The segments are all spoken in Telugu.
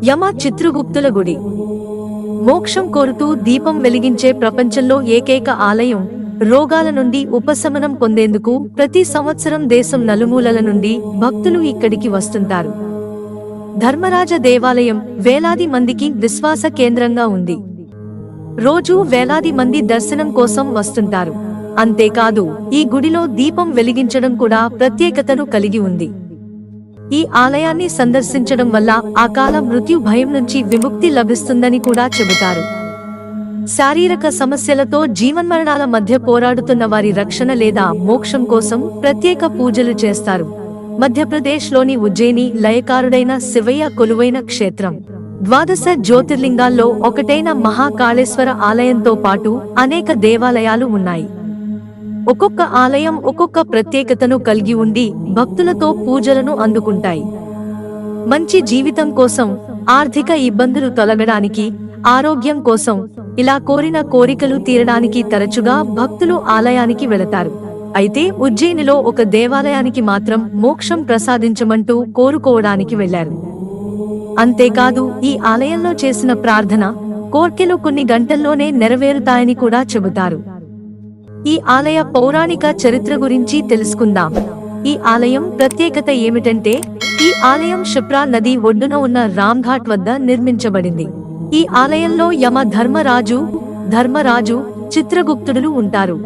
యమ చిత్రగుప్తుల గుడి. మోక్షం కోరుతూ దీపం వెలిగించే ప్రపంచంలో ఏకైక ఆలయం. రోగాల నుండి ఉపశమనం పొందేందుకు ప్రతి సంవత్సరం దేశం నలుమూలల నుండి భక్తులు ఇక్కడికి వస్తుంటారు. ధర్మరాజ దేవాలయం వేలాది మందికి విశ్వాస కేంద్రంగా ఉంది. రోజూ వేలాది మంది దర్శనం కోసం వస్తుంటారు. అంతేకాదు, ఈ గుడిలో దీపం వెలిగించడం కూడా ప్రత్యేకతను కలిగి ఉంది. ఈ ఆలయాన్ని సందర్శించడం వల్ల అకాల మృత్యు భయం నుంచి విముక్తి లభిస్తుందని కూడా చెబుతారు. శారీరక సమస్యలతో జీవన్మరణాల మధ్య పోరాడుతున్న వారి రక్షణ లేదా మోక్షం కోసం ప్రత్యేక పూజలు చేస్తారు. మధ్యప్రదేశ్లోని ఉజ్జయిని లయకారుడైన శివయ్య కొలువైన క్షేత్రం. ద్వాదశ జ్యోతిర్లింగాల్లో ఒకటైన మహాకాళేశ్వర ఆలయంతో పాటు అనేక దేవాలయాలు ఉన్నాయి. ఒక్కొక్క ఆలయం ఒక్కొక్క ప్రత్యేకతను కలిగి ఉండి భక్తులతో పూజలను అందుకుంటాయి. మంచి జీవితం కోసం, ఆర్థిక ఇబ్బందులు తొలగడానికి, ఆరోగ్యం కోసం, ఇలా కోరిన కోరికలు తీరడానికి తరచుగా భక్తులు ఆలయానికి వెళతారు. అయితే ఉజ్జయినిలో ఒక దేవాలయానికి మాత్రం మోక్షం ప్రసాదించమంటూ కోరుకోవడానికి వెళ్లారు. అంతేకాదు, ఈ ఆలయంలో చేసిన ప్రార్థన, కోర్కెలు కొన్ని గంటల్లోనే నెరవేరుతాయని కూడా చెబుతారు. ఈ ఆలయ పౌరాణిక చరిత్ర గురించి తెలుసుకుందాం. ఈ ఆలయం ప్రత్యేకత ఏమిటంటే, ఈ ఆలయం క్షిప్రా నది ఒడ్డున ఉన్న రామ్ఘాట్ వద్ద నిర్మించబడింది. ఈ ఆలయంలో యమ ధర్మరాజు, చిత్రగుప్తుడులు ఉంటారు.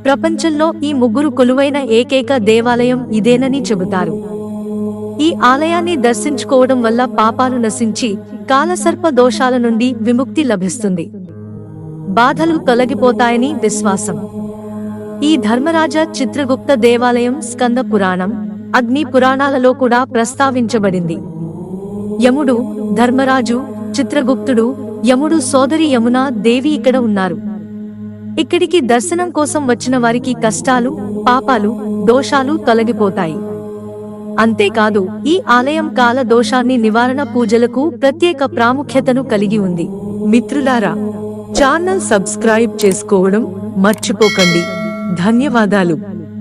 ప్రపంచంలో ఈ ముగ్గురు కొలువైన ఏకైక దేవాలయం ఇదేనని చెబుతారు. ఈ ఆలయాన్ని దర్శించుకోవడం వల్ల పాపాలు నశించి కాలసర్ప దోషాల నుండి విముక్తి లభిస్తుంది, బాధలు తొలగిపోతాయని విశ్వాసం. ఈ ధర్మరాజ చిత్రగుప్త దేవాలయం స్కంద పురాణం, అగ్ని పురాణాలలో కూడా ప్రస్తావించబడింది. యముడు, ధర్మరాజు, చిత్రగుప్తుడు, యముడు సోదరి యమునా దేవి ఇక్కడ ఉన్నారు. ఇక్కడికి దర్శనం కోసం వచ్చిన వారికి కష్టాలు, పాపాలు, దోషాలు తొలగిపోతాయి. అంతేకాదు, ఈ ఆలయం కాల దోషాన్ని నివారణ పూజలకు ప్రత్యేక ప్రాముఖ్యతను కలిగి ఉంది. మిత్రులారా, ఛానల్ సబ్స్క్రైబ్ చేసుకోవడం మర్చిపోకండి. ధన్యవాదాలు.